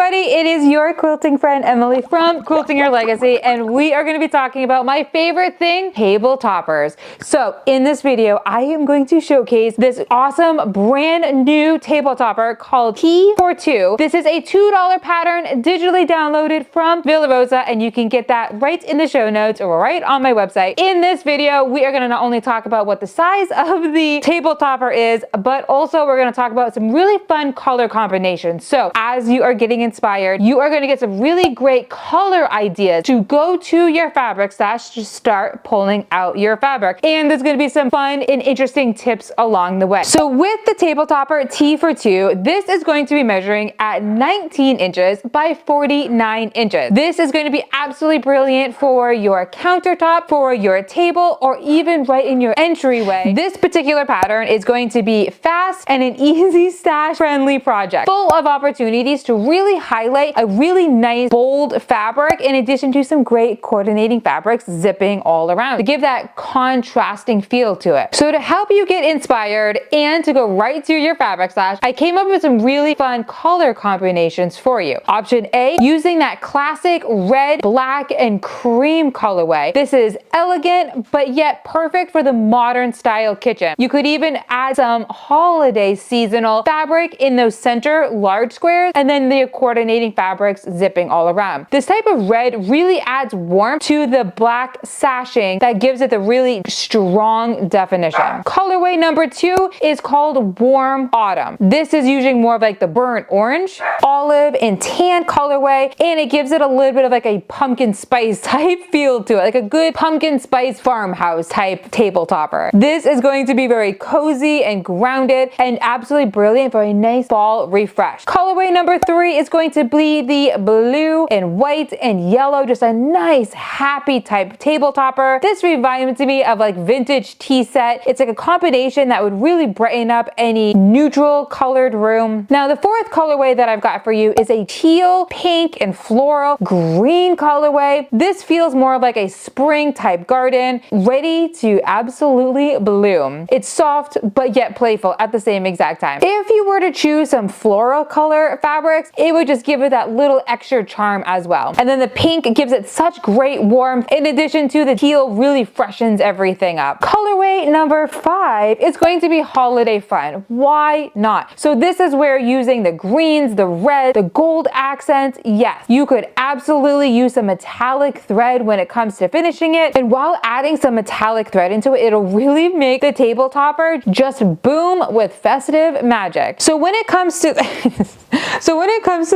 everybody, it is your quilting friend Emily from Quilting Your Legacy, and we are going to be talking about my favorite thing, table toppers. So in this video, I am going to showcase this awesome brand new table topper called T for Two. This is a $2 pattern digitally downloaded from Villa Rosa, and you can get that right in the show notes or right on my website. In this video, we are going to not only talk about what the size of the table topper is, but also we're going to talk about some really fun color combinations. So as you are getting inspired, you are going to get some really great color ideas to go to your fabric stash to start pulling out your fabric. And there's going to be some fun and interesting tips along the way. So with the table topper T for Two, this is going to be measuring at 19 inches by 49 inches. This is going to be absolutely brilliant for your countertop, for your table, or even right in your entryway. This particular pattern is going to be fast and an easy stash friendly project, full of opportunities to really highlight a really nice bold fabric in addition to some great coordinating fabrics zipping all around to give that contrasting feel to it. So to help you get inspired and to go right to your fabric stash, I came up with some really fun color combinations for you. Option A, using that classic red, black, and cream colorway. This is elegant, but yet perfect for the modern style kitchen. You could even add some holiday seasonal fabric in those center large squares, and then the coordinating fabrics zipping all around. This type of red really adds warmth to the black sashing that gives it the really strong definition. Colorway number 2 is called Warm Autumn. This is using more of like the burnt orange, olive, and tan colorway, and it gives it a little bit of like a pumpkin spice type feel to it, like a good pumpkin spice farmhouse type table topper. This is going to be very cozy and grounded and absolutely brilliant for a nice fall refresh. Colorway number 3 is going to be the blue and white and yellow, just a nice happy type table topper. This reminds me of like vintage tea set. It's like a combination that would really brighten up any neutral colored room. Now the fourth colorway that I've got for you is a teal, pink, and floral green colorway. This feels more like a spring type garden, ready to absolutely bloom. It's soft but yet playful at the same exact time. If you were to choose some floral color fabrics, it would just give it that little extra charm as well. And then the pink gives it such great warmth, in addition to the teal really freshens everything up. Colorway number 5 is going to be holiday fun. Why not? So this is where using the greens, the red, the gold accents, yes, you could absolutely use some metallic thread when it comes to finishing it. And while adding some metallic thread into it, it'll really make the table topper just boom with festive magic. So when it comes to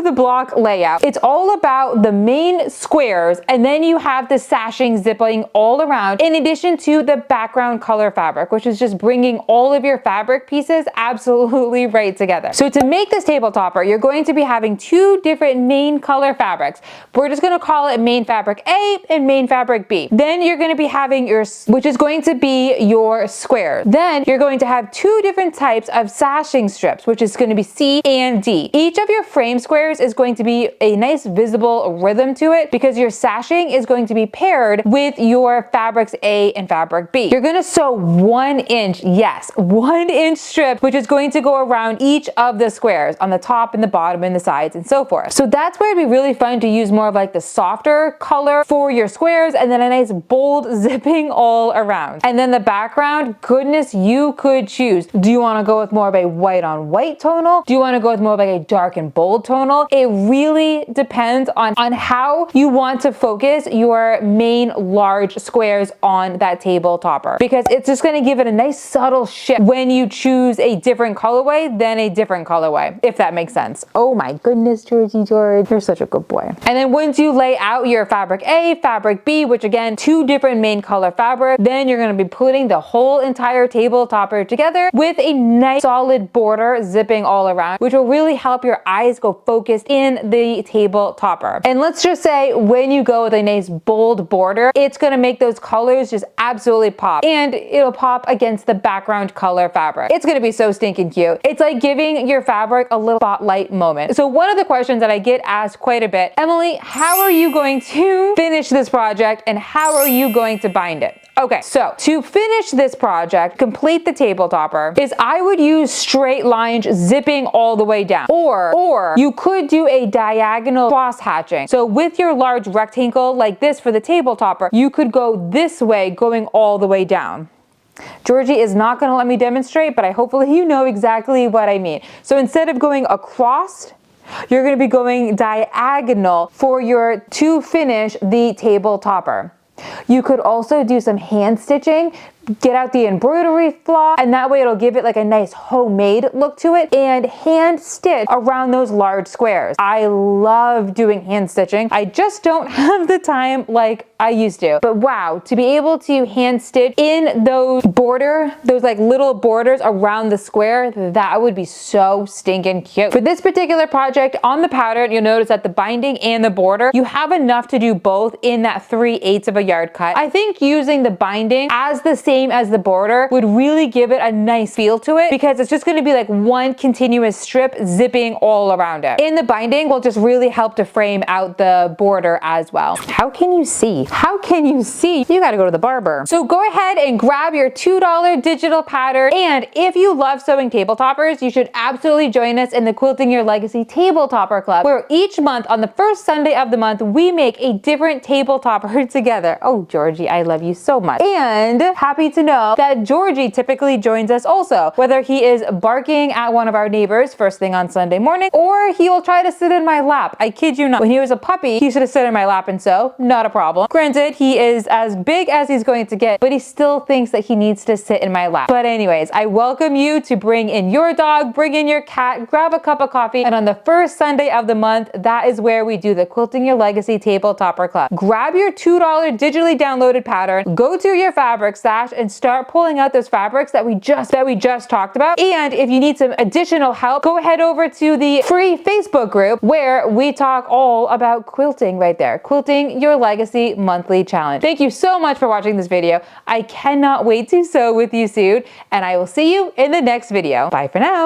the block layout, it's all about the main squares, and then you have the sashing zipping all around, in addition to the background color fabric, which is just bringing all of your fabric pieces absolutely right together. So to make this table topper, you're going to be having 2 different main color fabrics. We're just going to call it main fabric A and main fabric B. Then you're going to be having which is going to be your square. Then you're going to have 2 different types of sashing strips, which is going to be C and D. Each of your frame squares is going to be a nice visible rhythm to it, because your sashing is going to be paired with your fabrics A and fabric B. You're going to sew 1 inch, yes, 1 inch strip, which is going to go around each of the squares on the top and the bottom and the sides and so forth. So that's where it'd be really fun to use more of like the softer color for your squares, and then a nice bold zipping all around. And then the background, goodness, you could choose. Do you want to go with more of a white on white tonal? Do you want to go with more of like a dark and bold tonal? It really depends on how you want to focus your main large squares on that table topper, because it's just going to give it a nice subtle shift when you choose a different colorway than a different colorway, if that makes sense. Oh my goodness, Georgie, you're such a good boy. And then once you lay out your fabric A, fabric B, which again, 2 different main color fabric, then you're going to be putting the whole entire table topper together with a nice solid border zipping all around, which will really help your eyes go focused in the table topper. And let's just say when you go with a nice bold border, it's going to make those colors just absolutely pop, and it'll pop against the background color fabric. It's going to be so stinking cute. It's like giving your fabric a little spotlight moment. So one of the questions that I get asked quite a bit, Emily, how are you going to finish this project and how are you going to bind it? Okay, so to finish this project, complete the table topper, is I would use straight lines zipping all the way down. Or you could could do a diagonal cross hatching. So with your large rectangle like this for the table topper, you could go this way, going all the way down. Georgie is not going to let me demonstrate, but hopefully you know exactly what I mean. So instead of going across, you're going to be going diagonal to finish the table topper. You could also do some hand stitching, get out the embroidery floss, and that way it'll give it like a nice homemade look to it, and hand stitch around those large squares. I love doing hand stitching. I just don't have the time like I used to. But wow, to be able to hand stitch in those like little borders around the square, that would be so stinking cute. For this particular project on the pattern, you'll notice that the binding and the border, you have enough to do both in that 3/8 of a yard cut. I think using the binding as the same as the border would really give it a nice feel to it, because it's just going to be like one continuous strip zipping all around it. And the binding will just really help to frame out the border as well. How can you see? How can you see? You got to go to the barber. So go ahead and grab your $2 digital pattern. And if you love sewing table toppers, you should absolutely join us in the Quilting Your Legacy Table Topper Club, where each month on the first Sunday of the month, we make a different table topper together. Oh, Georgie, I love you so much. And happy to know that Georgie typically joins us also, whether he is barking at one of our neighbors first thing on Sunday morning, or he will try to sit in my lap. I kid you not. When he was a puppy, he used to sit in my lap and sew, not a problem. Granted, he is as big as he's going to get, but he still thinks that he needs to sit in my lap. But anyways, I welcome you to bring in your dog, bring in your cat, grab a cup of coffee, and on the first Sunday of the month, that is where we do the Quilting Your Legacy Table Topper Club. Grab your $2 digitally downloaded pattern, go to your fabric stash, and start pulling out those fabrics that we just talked about. And if you need some additional help, go ahead over to the free Facebook group where we talk all about quilting right there. Quilting Your Legacy Monthly Challenge. Thank you so much for watching this video. I cannot wait to sew with you soon, and I will see you in the next video. Bye for now.